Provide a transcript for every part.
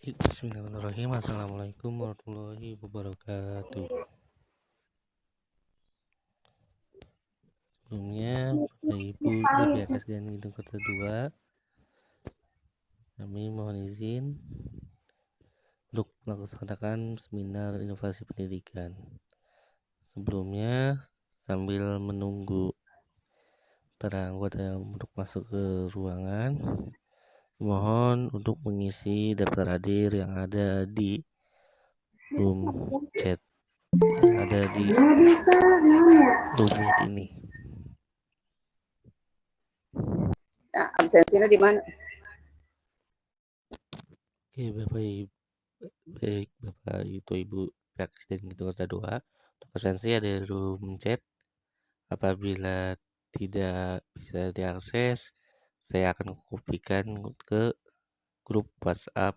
Bismillahirrahmanirrahim. Assalamualaikum warahmatullahi wabarakatuh. Sebelumnya, Bapak Ibu dari pihak SDN Gedung Kerta 2, kami mohon izin untuk melaksanakan seminar inovasi pendidikan. Sebelumnya, sambil menunggu para anggota untuk masuk ke ruangan, mohon untuk mengisi daftar hadir yang ada di room chat yang ada di room meet ini. Nah, absensinya di mana? Oke, Bapak Ibu pihak SDN Gedung Kerta 2, untuk absensi ada di room chat. Apabila tidak bisa diakses, saya akan kopikan ke grup WhatsApp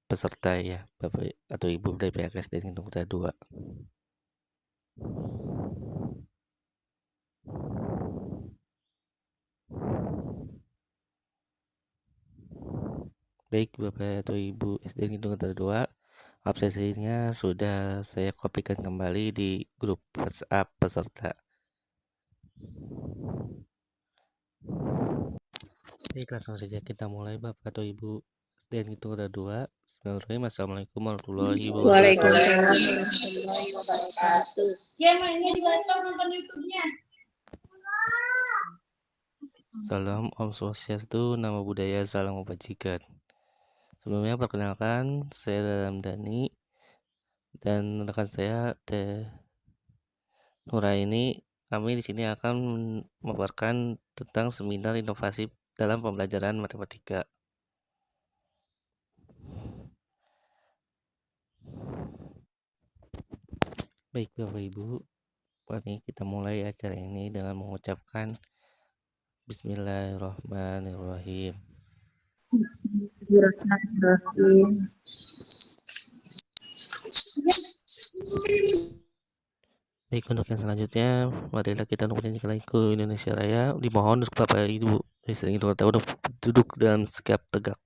peserta ya, Bapak atau Ibu dari pihak SDN Gedung Kerta 2. Baik, Bapak atau Ibu SDN Gedung Kerta 2, absensinya sudah saya kopikan kembali di grup WhatsApp peserta. Baik, langsung saja kita mulai, Bapak atau Ibu SDN Gedung Kerta 2. Bismillahirrahmanirrahim. Assalamualaikum warahmatullahi wabarakatuh. Waalaikumsalam warahmatullahi wabarakatuh. Ya, mainnya dibaca nonton YouTube-nya. Salam Om Swastiastu, Namo Buddhaya, Salam Kebajikan. Sebelumnya perkenalkan, saya Dalam Dani dan rekan saya Teh Nuraini. Kami di sini akan memaparkan tentang seminar inovasi dalam pembelajaran matematika. Baik, Bapak Ibu, mari kita mulai acara ini dengan mengucapkan Bismillahirrahmanirrahim. Bismillahirrahmanirrahim. Baik, untuk yang selanjutnya, marilah kita menyanyikan lagu Indonesia Raya. Dimohon untuk Bapak Ibu SDN Gedung Kerta untuk duduk dalam sikap tegak.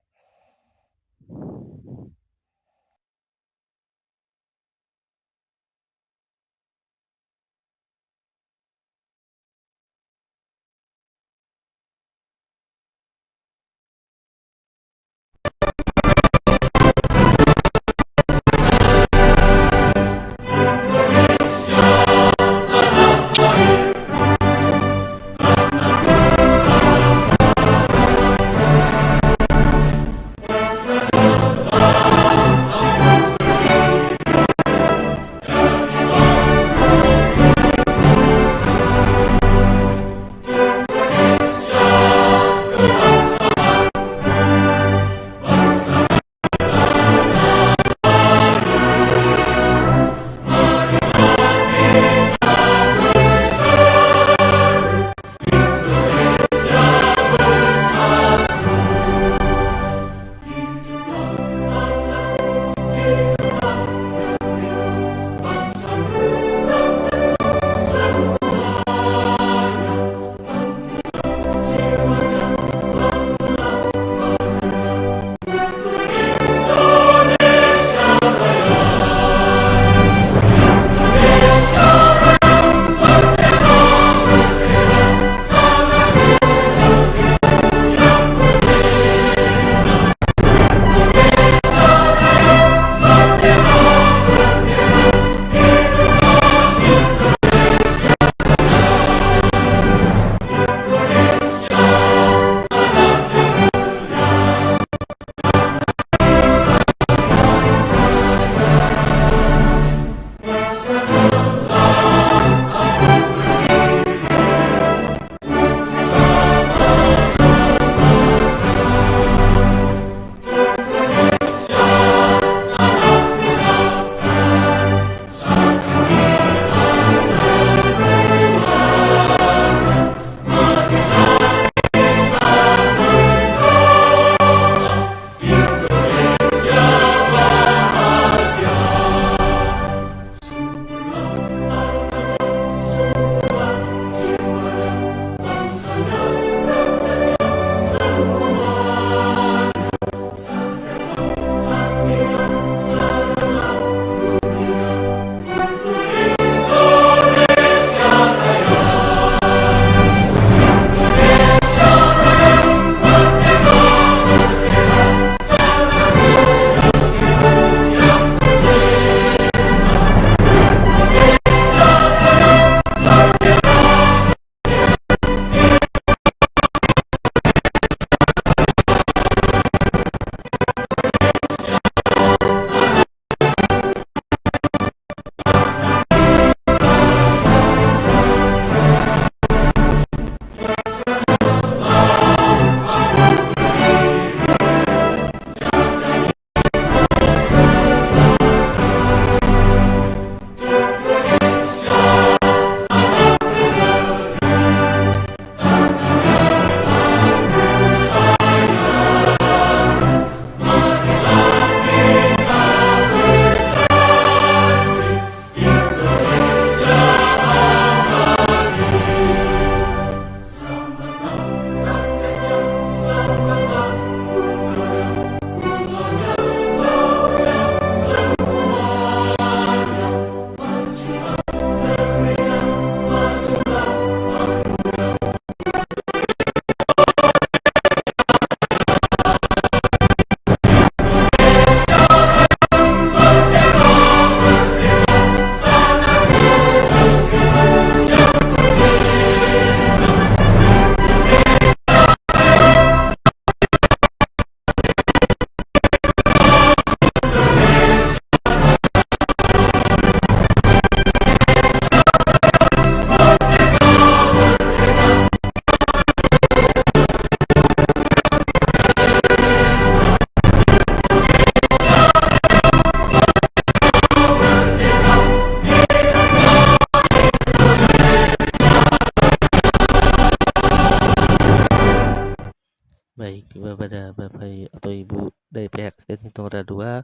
Baik, kepada Bapak atau Ibu dari pihak SDN Hitung Roda 2,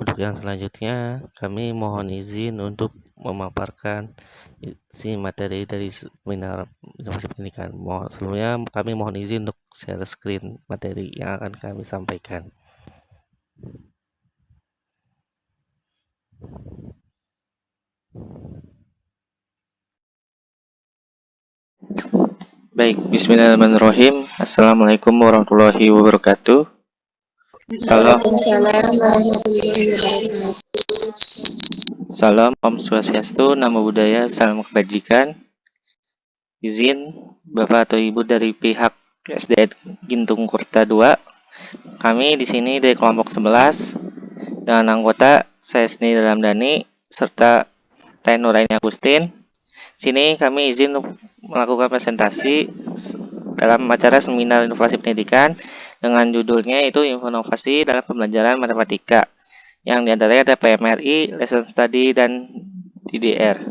untuk yang selanjutnya kami mohon izin untuk memaparkan isi materi dari seminar inovasi pendidikan. Sebelumnya kami mohon izin untuk share screen materi yang akan kami sampaikan. Baik, bismillahirrahmanirrahim. Assalamualaikum warahmatullahi wabarakatuh. Salam, Waalaikumsalam warahmatullahi wabarakatuh. salam Om Swastiastu, Namo Buddhaya, salam kebajikan. Izin Bapak atau Ibu dari pihak SDN Gintung Kurta 2. Kami di sini dari kelompok 11 dengan anggota saya sendiri dalam Dani serta Teh Nuraini Agustin. Sini kami izin untuk melakukan presentasi dalam acara seminar inovasi pendidikan dengan judulnya itu inovasi dalam pembelajaran matematika, yang diantaranya ada PMRI, Lesson Study, dan DDR.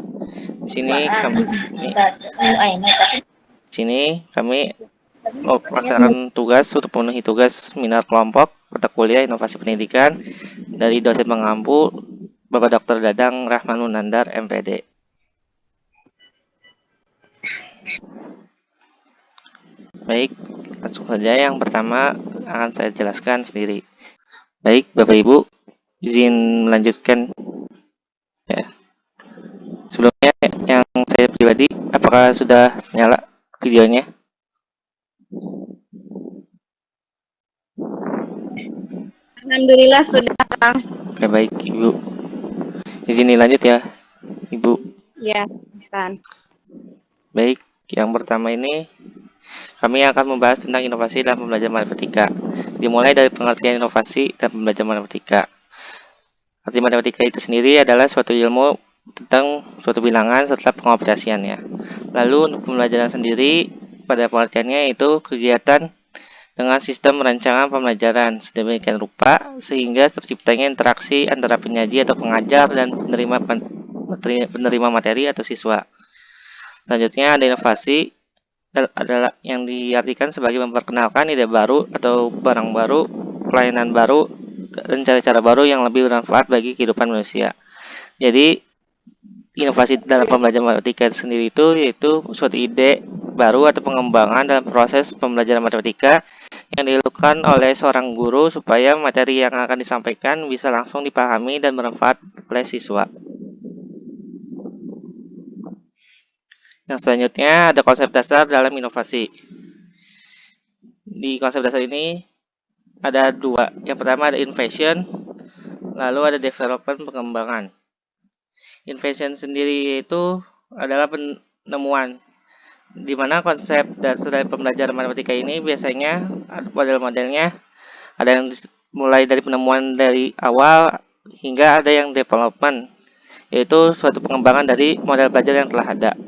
Sini kami melaksanakan tugas untuk memenuhi tugas seminar kelompok mata kuliah inovasi pendidikan dari dosen pengampu Bapak Dr. Dadang Rahman Munandar, MPD. Baik, langsung saja yang pertama akan saya jelaskan sendiri. Baik, Bapak Ibu, izin melanjutkan ya. Sebelumnya yang saya pribadi, apakah sudah nyala videonya? Alhamdulillah sudah, Kang. Oke, baik Ibu. Izin dilanjut ya, Ibu. Ya, kan. Baik, yang pertama ini kami akan membahas tentang inovasi dalam pembelajaran matematika. Dimulai dari pengertian inovasi dan pembelajaran matematika. Arti matematika itu sendiri adalah suatu ilmu tentang suatu bilangan serta pengoperasiannya. Lalu untuk pembelajaran sendiri, pada pengertiannya itu kegiatan dengan sistem rancangan pembelajaran sedemikian rupa sehingga terciptanya interaksi antara penyaji atau pengajar dan penerima materi atau siswa. Selanjutnya ada inovasi, adalah yang diartikan sebagai memperkenalkan ide baru atau barang baru, pelayanan baru, dan cara-cara baru yang lebih bermanfaat bagi kehidupan manusia. Jadi inovasi dalam pembelajaran matematika sendiri itu yaitu suatu ide baru atau pengembangan dalam proses pembelajaran matematika yang dilakukan oleh seorang guru supaya materi yang akan disampaikan bisa langsung dipahami dan bermanfaat oleh siswa. Yang selanjutnya ada konsep dasar dalam inovasi. Di konsep dasar ini ada dua. Yang pertama ada invention, lalu ada development, pengembangan. Invention sendiri itu adalah penemuan, di mana konsep dasar dari pembelajaran matematika ini biasanya model-modelnya ada yang mulai dari penemuan dari awal hingga ada yang development, yaitu suatu pengembangan dari model belajar yang telah ada.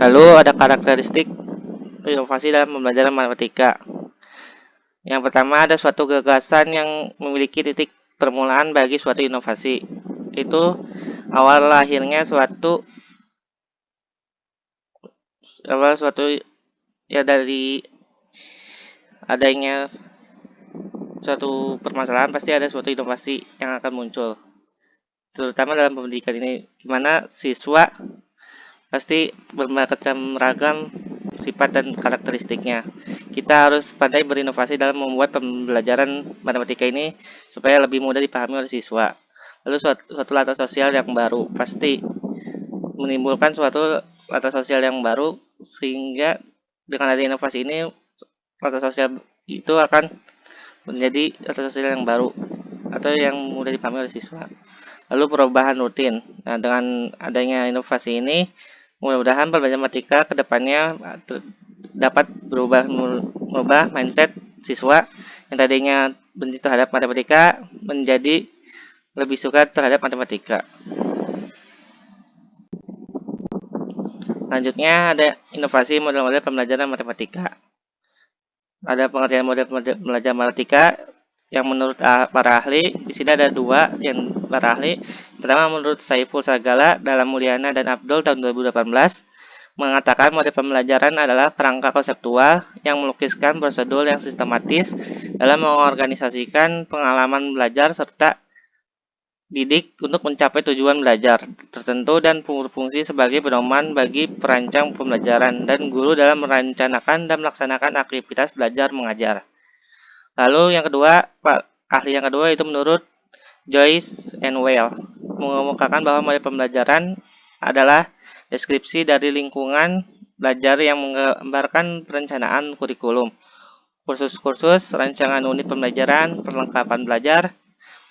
Lalu ada karakteristik inovasi dalam pembelajaran matematika. Yang pertama ada suatu gagasan yang memiliki titik permulaan bagi suatu inovasi. Itu awal lahirnya suatu ya dari adanya suatu permasalahan pasti ada suatu inovasi yang akan muncul. Terutama dalam pendidikan ini, gimana siswa pasti bermacam ragam sifat dan karakteristiknya. Kita harus pandai berinovasi dalam membuat pembelajaran matematika ini supaya lebih mudah dipahami oleh siswa. Lalu suatu latar sosial yang baru pasti menimbulkan suatu latar sosial yang baru, sehingga dengan adanya inovasi ini latar sosial itu akan menjadi latar sosial yang baru atau yang mudah dipahami oleh siswa. Lalu perubahan rutin. Nah, dengan adanya inovasi ini, mudah-mudahan pembelajaran matematika ke depannya dapat merubah mindset siswa yang tadinya benci terhadap matematika menjadi lebih suka terhadap matematika. Selanjutnya ada inovasi model-model pembelajaran matematika. Ada pengertian model pembelajaran matematika yang menurut para ahli. Di sini ada dua yang para ahli. Pertama, menurut Saiful Sagala, Dahlan Mulyana, dan Abdul tahun 2018 mengatakan model pembelajaran adalah kerangka konseptual yang melukiskan prosedur yang sistematis dalam mengorganisasikan pengalaman belajar serta didik untuk mencapai tujuan belajar tertentu dan berfungsi sebagai pedoman bagi perancang pembelajaran dan guru dalam merencanakan dan melaksanakan aktivitas belajar mengajar. Lalu yang kedua, ahli yang kedua itu menurut Joyce and Weil mengemukakan bahwa model pembelajaran adalah deskripsi dari lingkungan belajar yang menggambarkan perencanaan kurikulum, kursus-kursus, rancangan unit pembelajaran, perlengkapan belajar,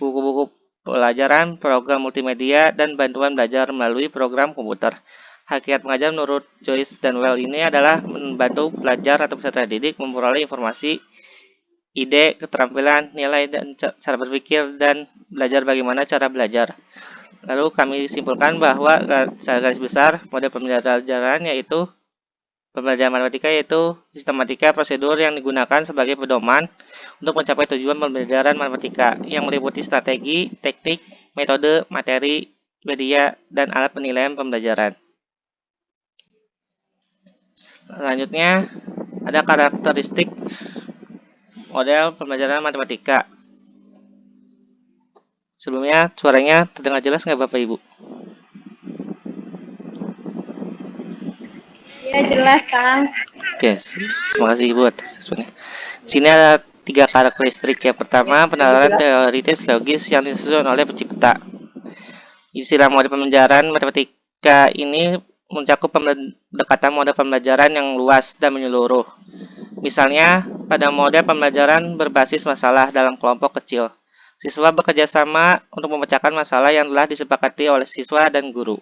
buku-buku pelajaran, program multimedia, dan bantuan belajar melalui program komputer. Hakikat mengajar menurut Joyce dan Weil ini adalah membantu pelajar atau peserta didik memperoleh informasi, ide, keterampilan, nilai, dan cara berpikir, dan belajar bagaimana cara belajar. Lalu kami simpulkan bahwa secara garis besar model pembelajaran yaitu pembelajaran matematika yaitu sistematika prosedur yang digunakan sebagai pedoman untuk mencapai tujuan pembelajaran matematika yang meliputi strategi, teknik, metode, materi, media, dan alat penilaian pembelajaran. Selanjutnya ada karakteristik model pembelajaran matematika. Sebelumnya suaranya terdengar jelas nggak Bapak Ibu? Ya, jelas, Kang. Oke, terima kasih Ibu atas responnya. Sini ada 3 karakteristik. Yang pertama, penalaran teoritis logis yang disusun oleh pencipta. Istilah model pembelajaran matematika ini mencakup pendekatan model pembelajaran yang luas dan menyeluruh. Misalnya, pada model pembelajaran berbasis masalah dalam kelompok kecil, siswa bekerja sama untuk memecahkan masalah yang telah disepakati oleh siswa dan guru.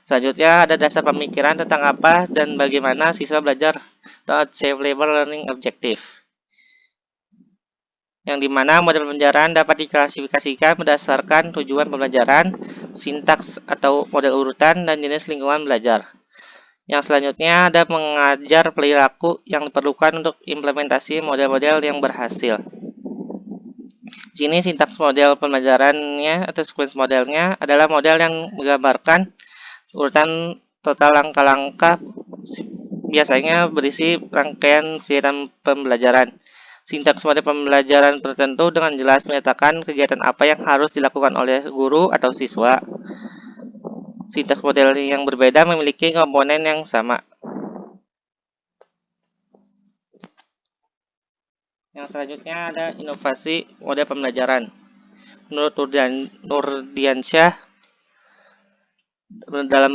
Selanjutnya, ada dasar pemikiran tentang apa dan bagaimana siswa belajar atau achievable learning objective, yang dimana model pembelajaran dapat diklasifikasikan berdasarkan tujuan pembelajaran, sintaks atau model urutan, dan jenis lingkungan belajar. Yang selanjutnya ada mengajar perilaku yang diperlukan untuk implementasi model-model yang berhasil. Di sini sintaks model pembelajarannya atau sequence modelnya adalah model yang menggambarkan urutan total langkah-langkah, biasanya berisi rangkaian kegiatan pembelajaran. Sintaks model pembelajaran tertentu dengan jelas menyatakan kegiatan apa yang harus dilakukan oleh guru atau siswa. Sintaks model yang berbeda memiliki komponen yang sama. Yang selanjutnya ada inovasi model pembelajaran. Menurut Nurdiansyah dalam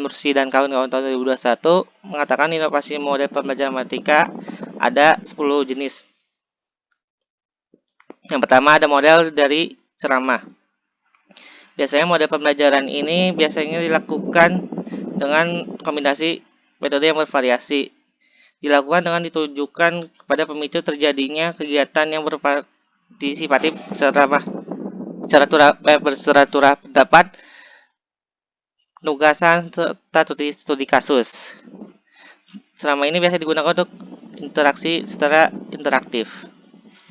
Mursi dan kawan-kawan tahun 2021 mengatakan inovasi model pembelajaran matematika ada 10 jenis. Yang pertama ada model dari ceramah. Biasanya model pembelajaran ini biasanya dilakukan dengan kombinasi metode yang bervariasi. Dilakukan dengan ditujukan kepada pemicu terjadinya kegiatan yang berpartisipatif berceraturah pendapat, penugasan, serta studi kasus. Ceramah ini biasa digunakan untuk interaksi secara interaktif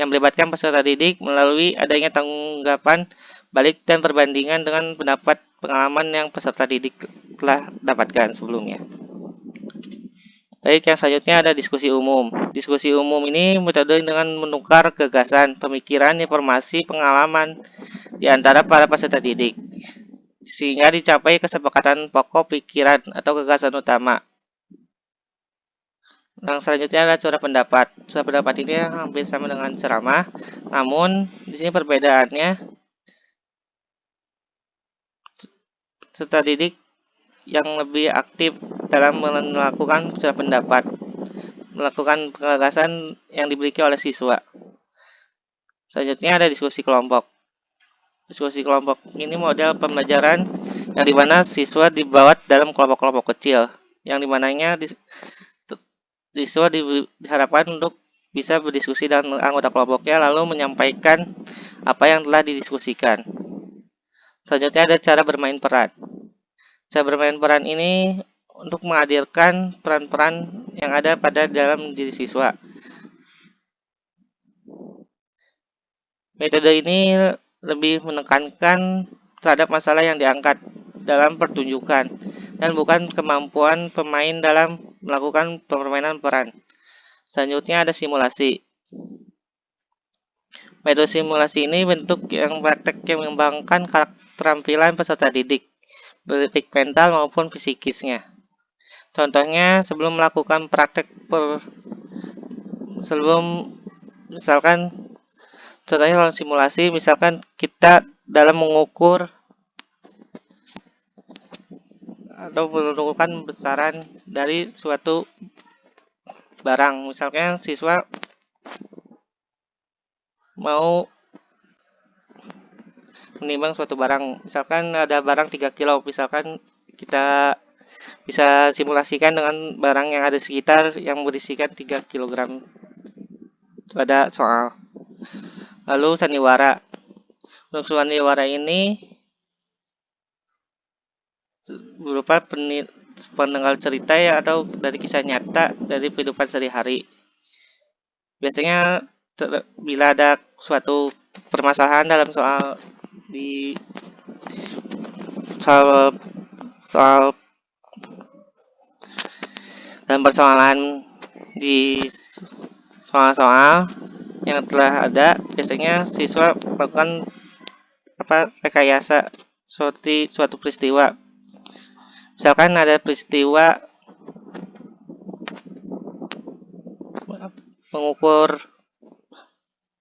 yang melibatkan peserta didik melalui adanya tanggapan balik dan perbandingan dengan pendapat pengalaman yang peserta didik telah dapatkan sebelumnya. Baik, yang selanjutnya ada diskusi umum. Diskusi umum ini metode dengan menukar gagasan, pemikiran, informasi, pengalaman di antara para peserta didik, sehingga dicapai kesepakatan pokok pikiran atau gagasan utama. Yang selanjutnya adalah suara pendapat. Suara pendapat ini hampir sama dengan ceramah, namun di sini perbedaannya peserta didik yang lebih aktif dalam melakukan suara pendapat, melakukan gagasan yang dimiliki oleh siswa. Selanjutnya ada diskusi kelompok. Diskusi kelompok ini model pembelajaran yang dimana siswa dibawa dalam kelompok-kelompok kecil, yang dimananya siswa diharapkan untuk bisa berdiskusi dengan anggota kelompoknya lalu menyampaikan apa yang telah didiskusikan. Selanjutnya ada cara bermain peran. Cara bermain peran ini untuk menghadirkan peran-peran yang ada pada dalam diri siswa. Metode ini lebih menekankan terhadap masalah yang diangkat dalam pertunjukan dan bukan kemampuan pemain dalam melakukan permainan peran. Selanjutnya ada simulasi. Metode simulasi ini bentuk yang praktek yang mengembangkan keterampilan peserta didik, baik mental maupun psikisnya. Contohnya sebelum melakukan praktek misalkan contohnya dalam simulasi, misalkan kita dalam mengukur atau menentukan besaran dari suatu barang. Misalkan siswa mau menimbang suatu barang, misalkan ada barang 3 kilo, misalkan kita bisa simulasikan dengan barang yang ada sekitar yang berisikan 3 kg pada soal. Lalu sandiwara. Untuk sandiwara ini berupa pendengar cerita ya, atau dari kisah nyata dari kehidupan sehari-hari. Biasanya bila ada suatu permasalahan dalam soal dalam persoalan di soal-soal yang telah ada, biasanya siswa melakukan rekayasa seperti suatu peristiwa. Misalkan ada peristiwa mengukur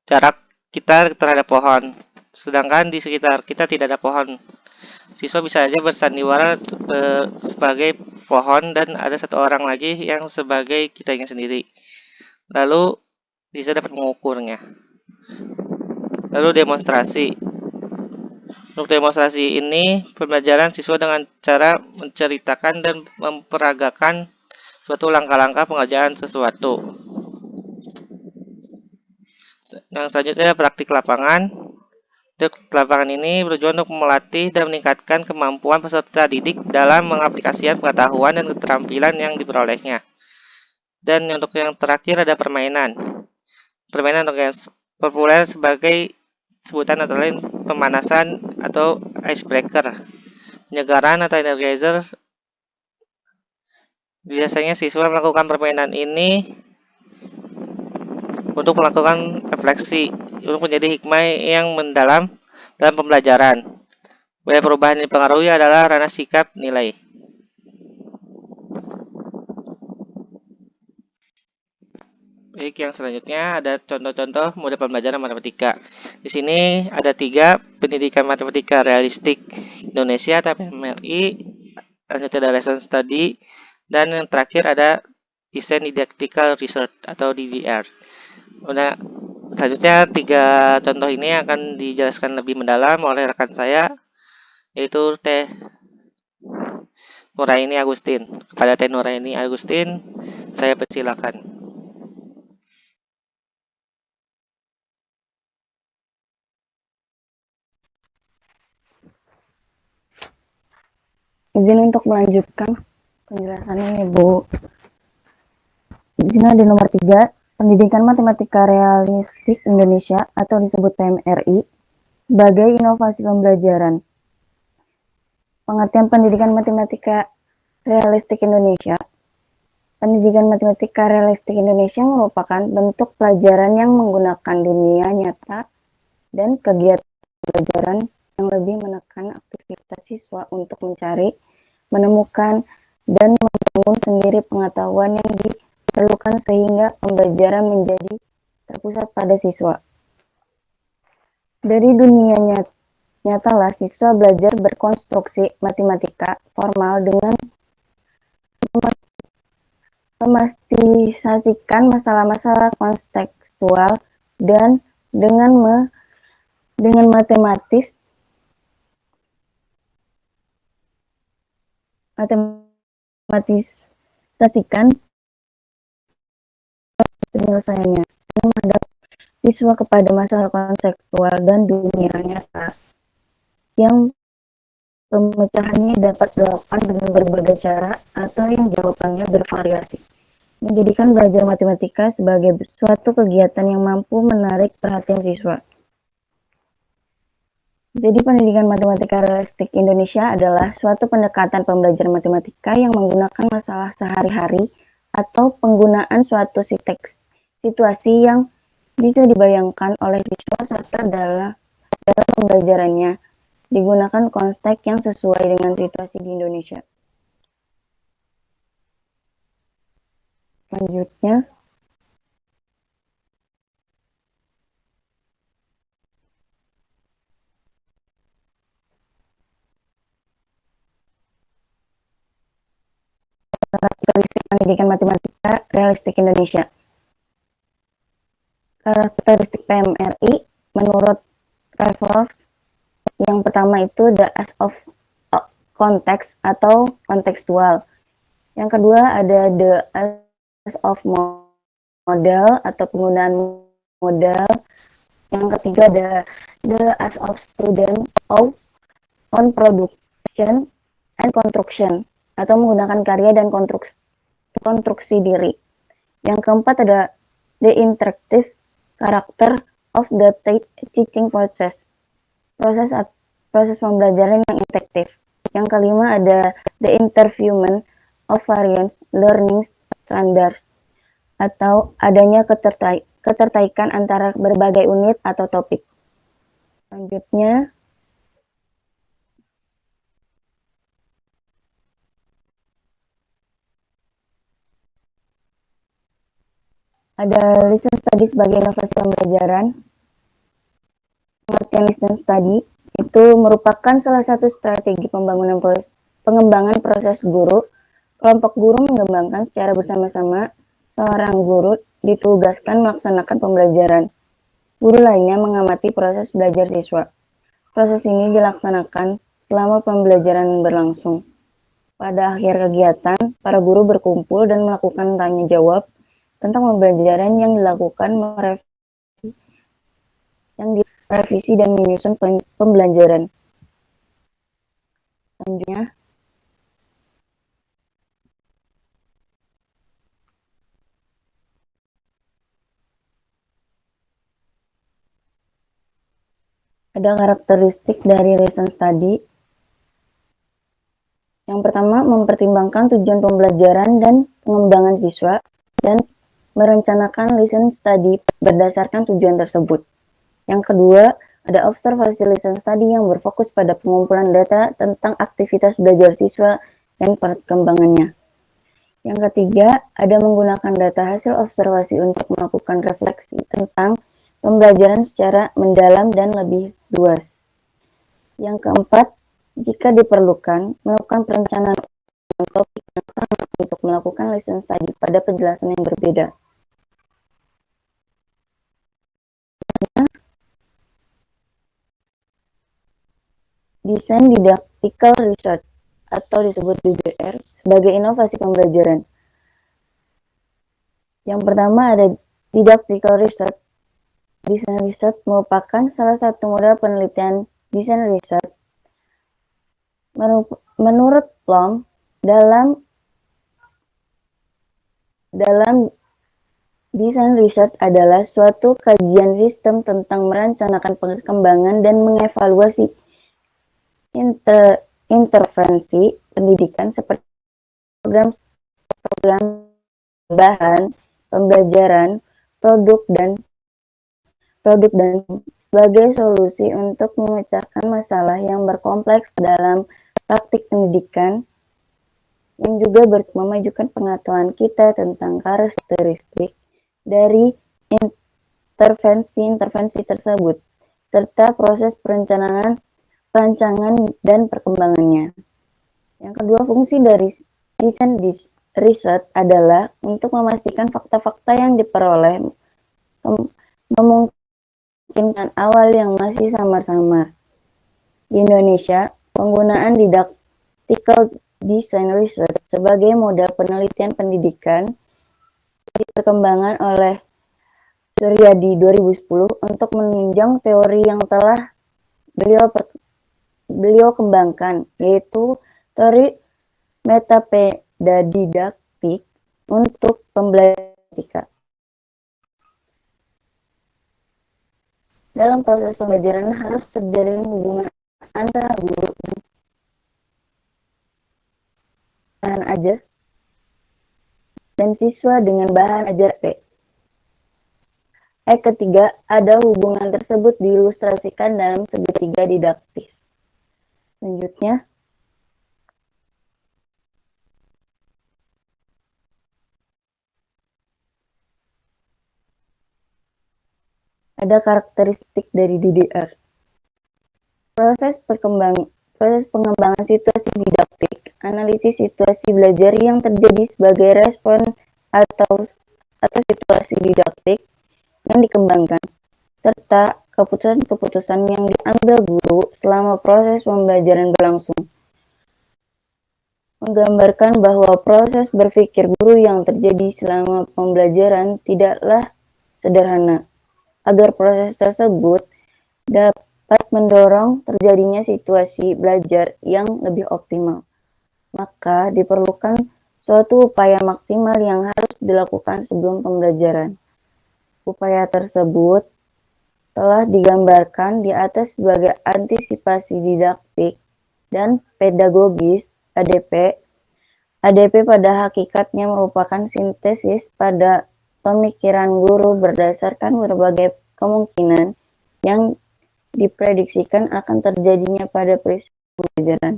jarak kita terhadap pohon, sedangkan di sekitar kita tidak ada pohon. Siswa bisa saja bersandiwara sebagai pohon dan ada satu orang lagi yang sebagai kitanya sendiri. Lalu siswa dapat mengukurnya. Lalu demonstrasi. Untuk demonstrasi ini, pembelajaran siswa dengan cara menceritakan dan memperagakan suatu langkah-langkah pengerjaan sesuatu. Yang selanjutnya praktik lapangan. Praktik lapangan ini bertujuan untuk melatih dan meningkatkan kemampuan peserta didik dalam mengaplikasikan pengetahuan dan keterampilan yang diperolehnya. Dan untuk yang terakhir ada permainan. Permainan untuk yang populer sebagai sebutan antara lain pemanasan atau icebreaker, penyegaran atau energizer. Biasanya siswa melakukan permainan ini untuk melakukan refleksi, untuk menjadi hikmah yang mendalam dalam pembelajaran. Wilayah perubahan yang dipengaruhi adalah ranah sikap nilai. Baik, yang selanjutnya ada contoh-contoh model pembelajaran matematika. Di sini ada 3: pendidikan matematika realistik Indonesia atau PMRI, lanjutnya ada lesson study, dan yang terakhir ada desain didactical research atau DDR. Nah, selanjutnya 3 contoh ini akan dijelaskan lebih mendalam oleh rekan saya, yaitu Teh Nuraini Agustin. Kepada Teh Nuraini Agustin, saya persilakan. Izin untuk melanjutkan penjelasannya, Ibu. Di sini ada nomor 3, pendidikan matematika realistik Indonesia atau disebut PMRI sebagai inovasi pembelajaran. Pengertian pendidikan matematika realistik Indonesia. Pendidikan matematika realistik Indonesia merupakan bentuk pelajaran yang menggunakan dunia nyata dan kegiatan pelajaran yang lebih menekan aktivitas siswa untuk mencari, menemukan, dan membangun sendiri pengetahuan yang diperlukan sehingga pembelajaran menjadi terpusat pada siswa. Dari dunia nyatalah siswa belajar berkonstruksi matematika formal dengan memastisasikan masalah-masalah kontekstual dan dengan matematisasikan penyelesaiannya dengan menghadap siswa kepada masalah konseptual dan dunia nyata yang pemecahannya dapat dilakukan dengan berbagai cara atau yang jawabannya bervariasi, menjadikan belajar matematika sebagai suatu kegiatan yang mampu menarik perhatian siswa. Jadi pendidikan matematika realistik Indonesia adalah suatu pendekatan pembelajaran matematika yang menggunakan masalah sehari-hari atau penggunaan suatu situasi yang bisa dibayangkan oleh siswa serta dalam pembelajarannya digunakan konteks yang sesuai dengan situasi di Indonesia. Selanjutnya, karakteristik pendidikan matematika realistik Indonesia. Karakteristik PMRI menurut Raffles yang pertama itu the as of context atau kontekstual. Yang kedua ada the as of model atau penggunaan modal. Yang ketiga ada the as of student of on production and construction atau menggunakan karya dan konstruksi diri. Yang keempat ada the interactive character of the teaching process. Proses pembelajaran yang interaktif. Yang kelima ada the interviewment of various learning standards atau adanya ketertarikan antara berbagai unit atau topik. Selanjutnya ada listen study sebagai inovasi pembelajaran. Pengertian listen study itu merupakan salah satu strategi pengembangan proses guru. Kelompok guru mengembangkan secara bersama-sama. Seorang guru ditugaskan melaksanakan pembelajaran. Guru lainnya mengamati proses belajar siswa. Proses ini dilaksanakan selama pembelajaran berlangsung. Pada akhir kegiatan, para guru berkumpul dan melakukan tanya jawab tentang pembelajaran yang dilakukan, merevisi dan menyusun pembelajaran. Selanjutnya, ada karakteristik dari listen study. Yang pertama, mempertimbangkan tujuan pembelajaran dan pengembangan siswa dan merencanakan listen study berdasarkan tujuan tersebut. Yang kedua, ada observasi listen study yang berfokus pada pengumpulan data tentang aktivitas belajar siswa dan perkembangannya. Yang ketiga, ada menggunakan data hasil observasi untuk melakukan refleksi tentang pembelajaran secara mendalam dan lebih luas. Yang keempat, jika diperlukan, melakukan perencanaan topik yang sama untuk melakukan listen study pada penjelasan yang berbeda. Desain Didactical Research atau disebut DDR sebagai inovasi pembelajaran. Yang pertama ada Didactical Research. Desain Research merupakan salah satu model penelitian desain research. Menurut Plum, dalam desain research adalah suatu kajian sistem tentang merencanakan perkembangan dan mengevaluasi intervensi pendidikan seperti program bahan pembelajaran, produk dan sebagai solusi untuk memecahkan masalah yang berkompleks dalam praktik pendidikan, yang juga memajukan pengetahuan kita tentang karakteristik dari intervensi tersebut, serta proses perancangan dan perkembangannya. Yang kedua, fungsi dari desain research adalah untuk memastikan fakta-fakta yang diperoleh memungkinkan awal yang masih samar-samar. Di Indonesia, penggunaan didactical design research sebagai modal penelitian pendidikan dikembangkan oleh Suryadi 2010 untuk menunjang teori yang telah beliau kembangkan, yaitu teori metapedadidaktik untuk pembelajaran. Dalam proses pembelajaran harus terjalin hubungan antara guru dan ajar dan siswa dengan bahan ajar P. Ketiga, ada hubungan tersebut diilustrasikan dalam segitiga didaktis. Selanjutnya, ada karakteristik dari DDR. Proses pengembangan situasi didaktik, analisis situasi belajar yang terjadi sebagai respon atau situasi didaktik yang dikembangkan, serta keputusan-keputusan yang diambil guru selama proses pembelajaran berlangsung. Menggambarkan bahwa proses berpikir guru yang terjadi selama pembelajaran tidaklah sederhana. Agar proses tersebut dapat mendorong terjadinya situasi belajar yang lebih optimal, maka diperlukan suatu upaya maksimal yang harus dilakukan sebelum pembelajaran. Upaya tersebut telah digambarkan di atas sebagai antisipasi didaktik dan pedagogis (ADP). ADP pada hakikatnya merupakan sintesis pada pemikiran guru berdasarkan berbagai kemungkinan yang diprediksikan akan terjadinya pada peristiwa pembelajaran.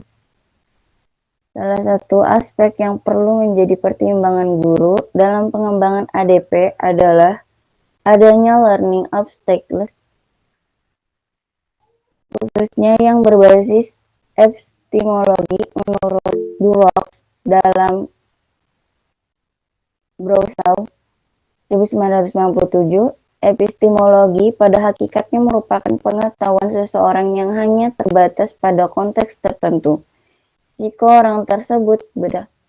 Salah satu aspek yang perlu menjadi pertimbangan guru dalam pengembangan ADP adalah adanya learning obstacles, khususnya yang berbasis epistemologi menurut Durox dalam Browshaw 1997. Epistemologi pada hakikatnya merupakan pengetahuan seseorang yang hanya terbatas pada konteks tertentu. Jika orang tersebut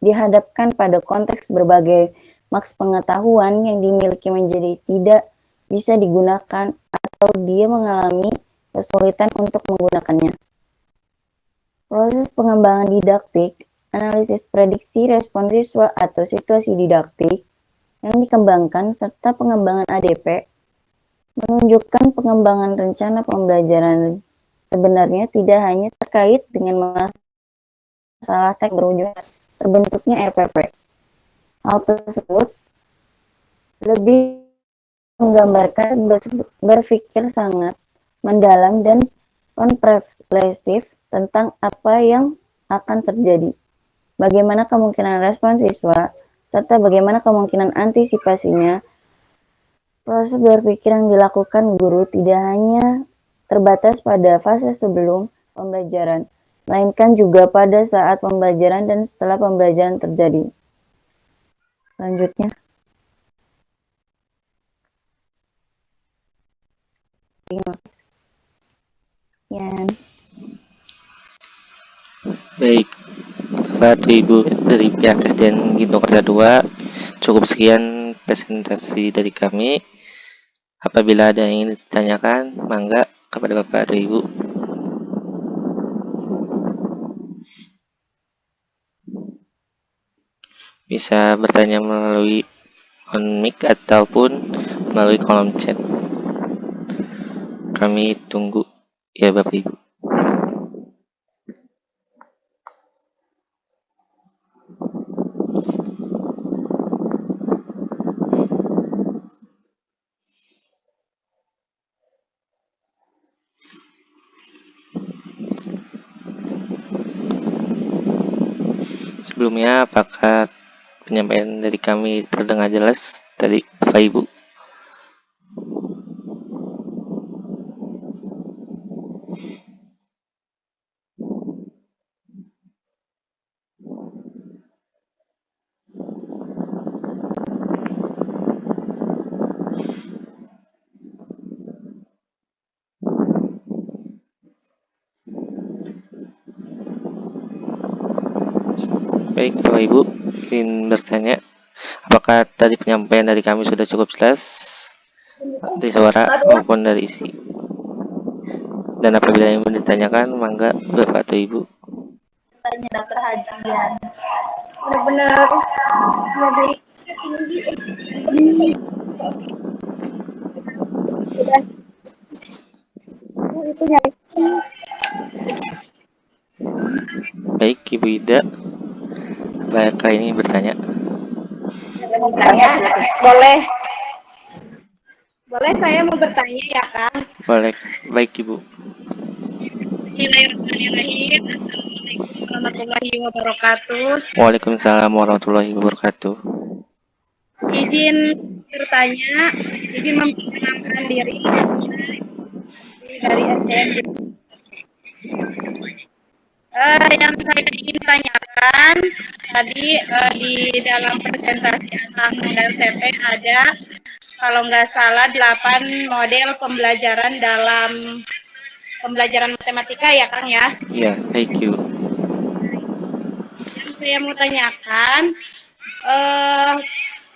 dihadapkan pada konteks berbagai maks pengetahuan yang dimiliki menjadi tidak bisa digunakan atau dia mengalami kesulitan untuk menggunakannya. Proses pengembangan didaktik, analisis prediksi respon siswa atau situasi didaktik yang dikembangkan serta pengembangan ADP menunjukkan pengembangan rencana pembelajaran sebenarnya tidak hanya terkait dengan masalah teks berujung terbentuknya RPP. Hal tersebut lebih menggambarkan berpikir sangat mendalam dan komprehensif tentang apa yang akan terjadi, bagaimana kemungkinan respon siswa, serta bagaimana kemungkinan antisipasinya. Proses berpikir yang dilakukan guru tidak hanya terbatas pada fase sebelum pembelajaran, melainkan juga pada saat pembelajaran dan setelah pembelajaran terjadi. Selanjutnya, Baik, Bapak atau Ibu dari pihak SDN Gintokerta 2, cukup sekian presentasi dari kami. Apabila ada yang ingin ditanyakan, mangga kepada Bapak atau Ibu. Bisa bertanya melalui on mic ataupun melalui kolom chat. Kami tunggu ya Bapak Ibu. Sebelumnya, apakah penyampaian dari kami terdengar jelas dari Bapak Ibu? Baik, Bapak Ibu ingin bertanya, apakah tadi penyampaian dari kami sudah cukup jelas dari suara maupun dari isi? Dan apabila yang ditanyakan, mangga Bapak atau Ibu. Tanya daftar hajian. Benar-benar lebih tinggi. itu nyari Baik, Ibu Ida. Apakah ini bertanya? mau bertanya. Boleh. Boleh saya mau bertanya ya, Kang? Boleh. Baik, Ibu. Bismillahirrahmanirrahim. Assalamualaikum warahmatullahi wabarakatuh. Waalaikumsalam warahmatullahi wabarakatuh. Izin bertanya, izin memperkenalkan diri dari SDM. Yang saya ingin tanyakan tadi di dalam presentasi Akang dan Teteh ada kalau nggak salah 8 model pembelajaran dalam pembelajaran matematika ya Kang ya. Iya, thank you. Yang saya mau tanyakan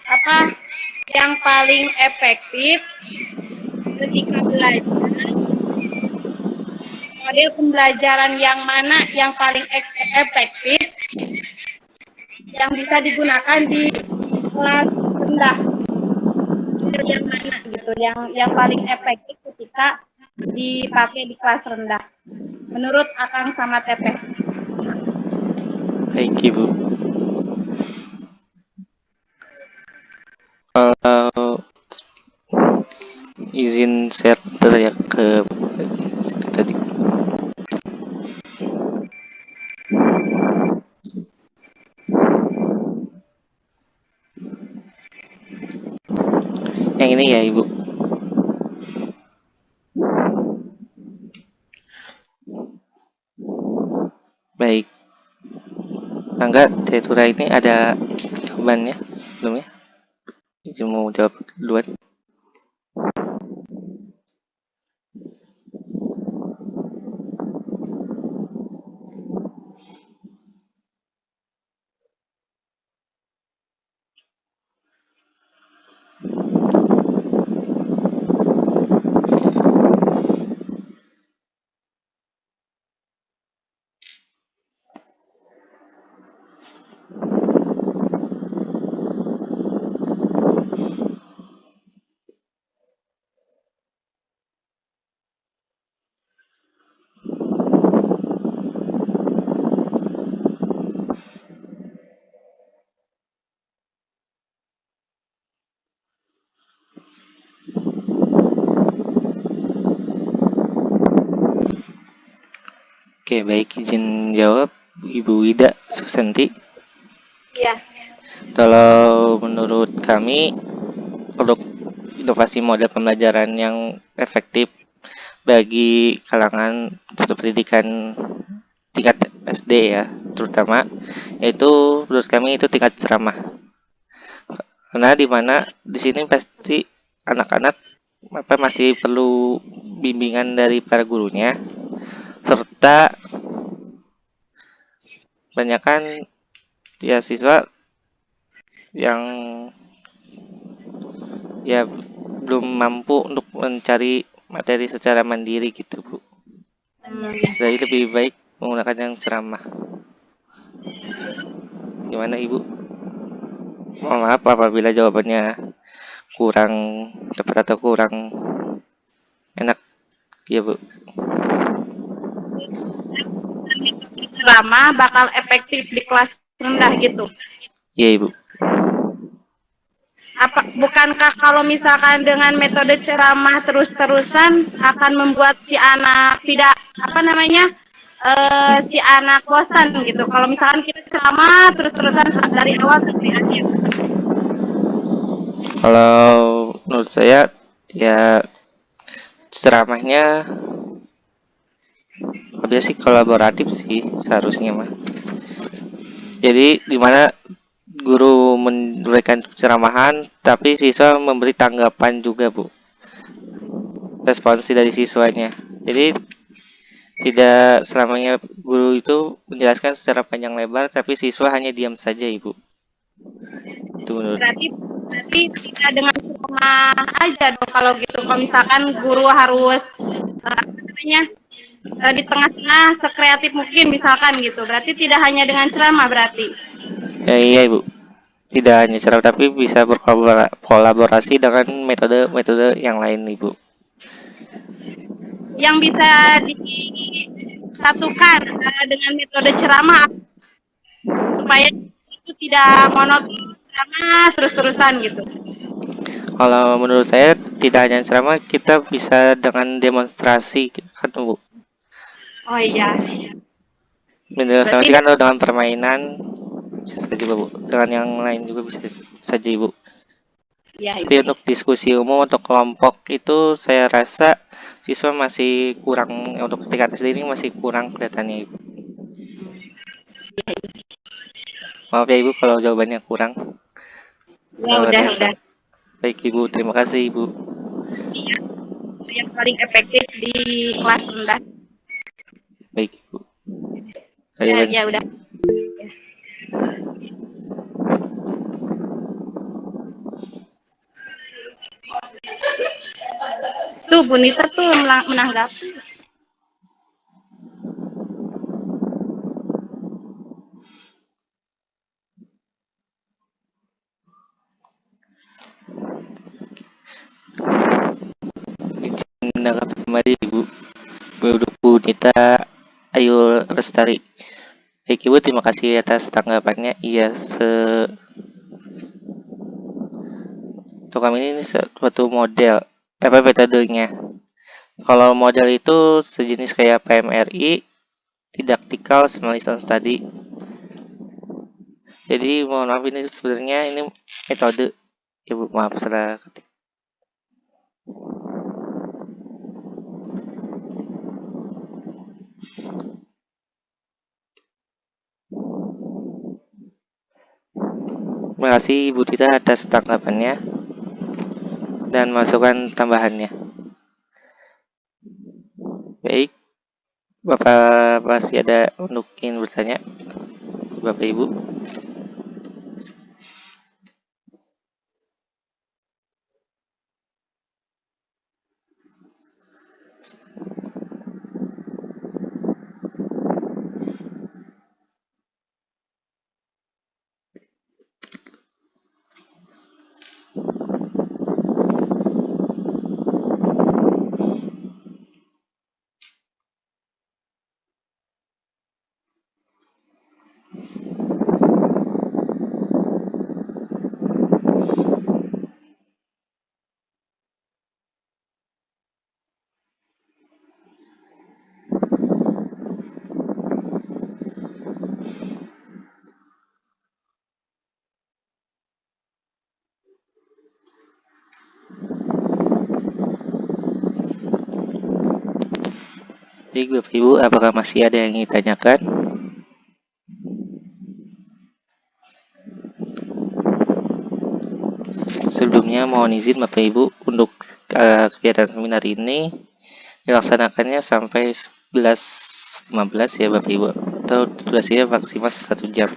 apa yang paling efektif ketika belajar, model pembelajaran yang mana yang paling efektif yang bisa digunakan di kelas rendah, yang mana gitu yang paling efektif ketika dipakai di kelas rendah menurut Akang sama Teteh. Thank you, Bu. Kalau izin share ya ke tadi. Yang ini ya, Ibu. Baik. Angga, Tetura ini ada jawabannya sebelumnya? Izin mau jawab duluan. Oke, baik, izin jawab Ibu Ida Susanti. Iya. Kalau menurut kami untuk inovasi model pembelajaran yang efektif bagi kalangan pendidikan tingkat SD ya, terutama yaitu menurut kami itu tingkat ceramah. Karena di mana di sini pasti anak-anak masih perlu bimbingan dari para gurunya, serta banyakkan ya siswa yang ya belum mampu untuk mencari materi secara mandiri gitu, Bu. Jadi lebih baik menggunakan yang ceramah. Gimana, Ibu? Mohon maaf apabila jawabannya kurang tepat atau kurang enak, ya, Bu. Ceramah bakal efektif di kelas rendah gitu. Iya, Ibu. Bukankah kalau misalkan dengan metode ceramah terus-terusan akan membuat si anak tidak si anak bosan gitu. Kalau misalkan kita ceramah terus-terusan dari awal sampai akhir. Kalau menurut saya ya ceramahnya habis sih kolaboratif sih seharusnya mah. Jadi dimana guru memberikan ceramahan, tapi siswa memberi tanggapan juga, Bu. Responsi dari siswanya. Jadi tidak selamanya guru itu menjelaskan secara panjang lebar, tapi siswa hanya diam saja, Ibu. Itu menurut. Berarti tidak dengan ceramah aja dong kalau gitu. Kalau misalkan guru harus di tengah-tengah sekreatif mungkin misalkan gitu. Berarti tidak hanya dengan ceramah berarti. Ya, iya, Ibu. Tidak hanya ceramah, tapi bisa berkolaborasi dengan metode-metode yang lain, Ibu. yang bisa disatukan dengan metode ceramah supaya itu tidak monoton ceramah terus-terusan gitu. Kalau menurut saya tidak hanya ceramah, kita bisa dengan demonstrasi kan Bu. Oh iya. Demonstrasi Berarti kan dengan permainan bisa juga Bu. Dengan yang lain juga bisa saja Ibu. ya Tapi itu. untuk diskusi umum untuk kelompok itu saya rasa siswa masih kurang untuk tingkat SD ini masih kurang kelihatannya Ibu. Maaf ya Ibu kalau jawabannya kurang. Ya udah. Baik Ibu, terima kasih Ibu. Itu yang paling efektif di kelas rendah. Baik Ibu. Ya udah. Tuh Bu Nita tuh menanggapi. Menanggapi kembali Ibu. Bu Nita Ayu Lestari. Baik Ibu, terima kasih atas tanggapannya. Iya, untuk kami ini suatu model apa metodenya. Kalau model itu sejenis kayak PMRI, didaktikal simulation study. Jadi mohon maaf ini sebenarnya ini metode. Ibu maaf salah ketik. Terima kasih Ibu Tita atas tanggapannya dan masukan tambahannya. Baik, Bapak masih ada untuk ingin bertanya, Bapak Ibu. Baik Bapak Ibu, apakah masih ada yang ingin ditanyakan? Sebelumnya mohon izin Bapak Ibu untuk kegiatan seminar ini dilaksanakannya sampai 11.15 ya Bapak Ibu, atau durasinya maksimal 1 jam.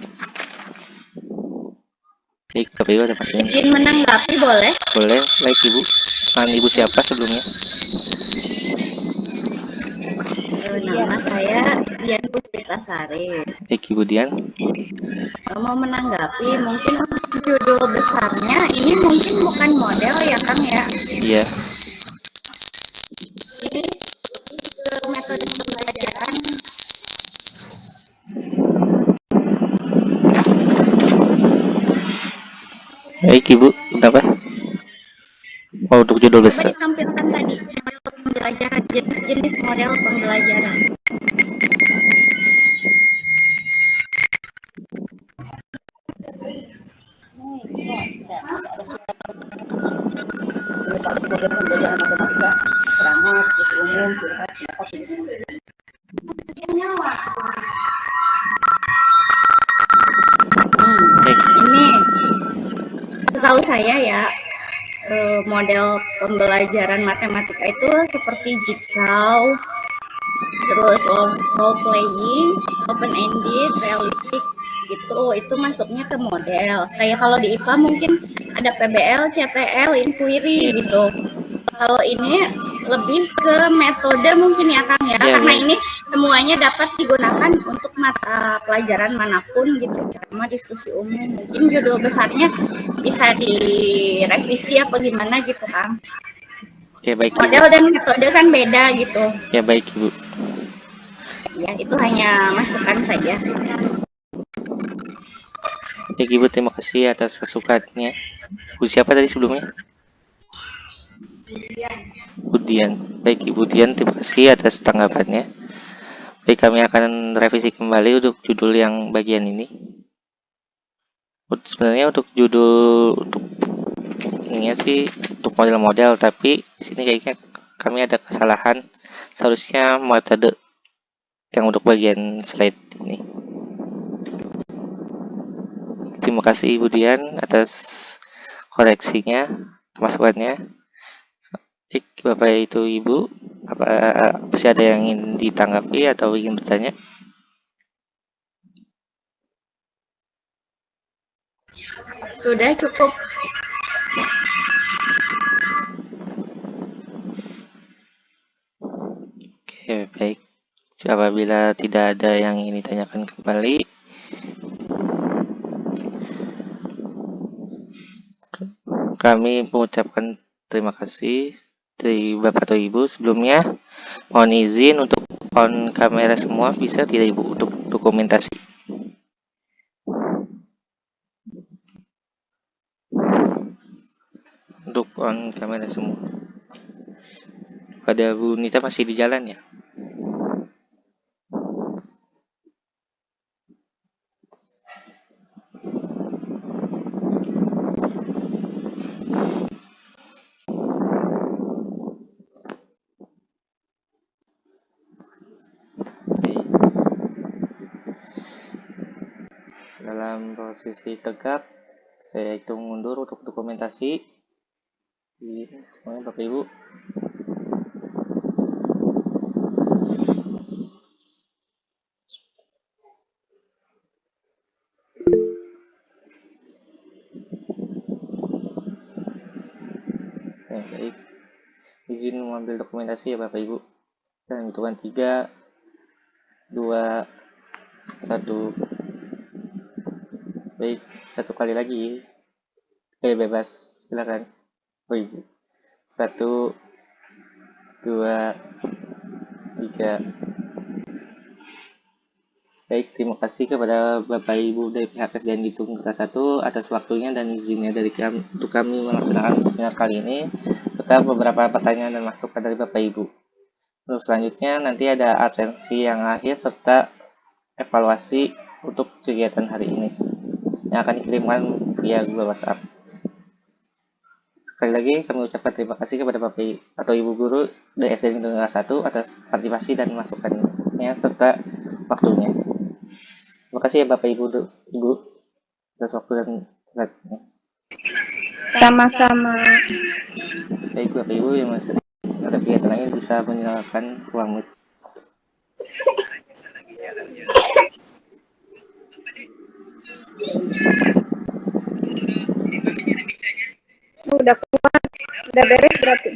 Baik Bapak Ibu, ada masih Izin menanggapi boleh? boleh. Baik Ibu, dengan Ibu siapa sebelumnya? Nama saya Dian Puspitasari. Baik Ibu Dian. Mau menanggapi mungkin untuk judul besarnya ini mungkin bukan model ya Kang ya. Iya. Ini ke metode pembelajaran. Baik Ibu, kenapa? Oh, untuk judul Coba besar. ditampilkan tadi model pembelajaran, jenis-jenis model pembelajaran. Ini setahu saya ya model pembelajaran matematika itu seperti jigsaw, terus role playing, open ended, realistic gitu, itu masuknya ke model. Kayak kalau di IPA mungkin ada PBL, CTL, inquiry gitu. Kalau ini lebih ke metode mungkin ya Kang ya, karena ini semuanya dapat digunakan untuk mata pelajaran manapun gitu, sama diskusi umum. Mungkin judul besarnya bisa direvisi apa gimana gitu Kang. Oke, baik Ibu. Model dan metode kan beda gitu. Ya, baik Ibu. Ya, itu hanya masukan saja. Baik Ibu, terima kasih atas masukannya. Bu siapa tadi sebelumnya? Budian. Baik Ibu Dian, terima kasih atas tanggapannya. Baik, kami akan revisi kembali untuk judul yang bagian ini. Sebenarnya untuk judul untuk ini sih untuk model-model, tapi di sini kayaknya kami ada kesalahan. Seharusnya metode yang untuk bagian slide ini. Terima kasih Ibu Dian atas koreksinya, masukannya. Baik, Bapak itu Ibu, apa masih ada yang ingin ditanggapi atau ingin bertanya? Sudah cukup. Oke, baik. Apabila tidak ada yang ingin ditanyakan kembali, kami mengucapkan terima kasih dari Bapak atau Ibu. Sebelumnya, mohon izin untuk on kamera semua, bisa tidak Ibu untuk dokumentasi? Untuk on kamera semua. Pada Bu Nita masih di jalan ya? Dalam posisi tegak, saya hitung mundur untuk dokumentasi. Semuanya Bapak Ibu. Ya, baik. Izin mengambil dokumentasi ya Bapak Ibu. Dan hitungan 3, 2, 1. Baik, satu kali lagi. Bebas, silakan. Oh Ibu. 1, 2, 3. Baik, terima kasih kepada Bapak Ibu dari pihak SDN Bitung Kota 1 atas waktunya dan izinnya dari kami untuk kami melaksanakan seminar kali ini. Serta beberapa pertanyaan dan masukan dari Bapak Ibu. Untuk selanjutnya nanti ada absensi yang akhir serta evaluasi untuk kegiatan hari ini yang akan dikirimkan via Google WhatsApp. Sekali lagi kami ucapkan terima kasih kepada Bapak atau Ibu Guru dari SDN Bitung Kota 1 atas partisipasi dan masukannya serta waktunya. Terima kasih ya Bapak Ibu atas waktu dan perhatiannya. Sama-sama. Baik Bapak Ibu yang masih ada kegiatan lain bisa menyalakan ruang mic. Udah keluar, udah beres berarti.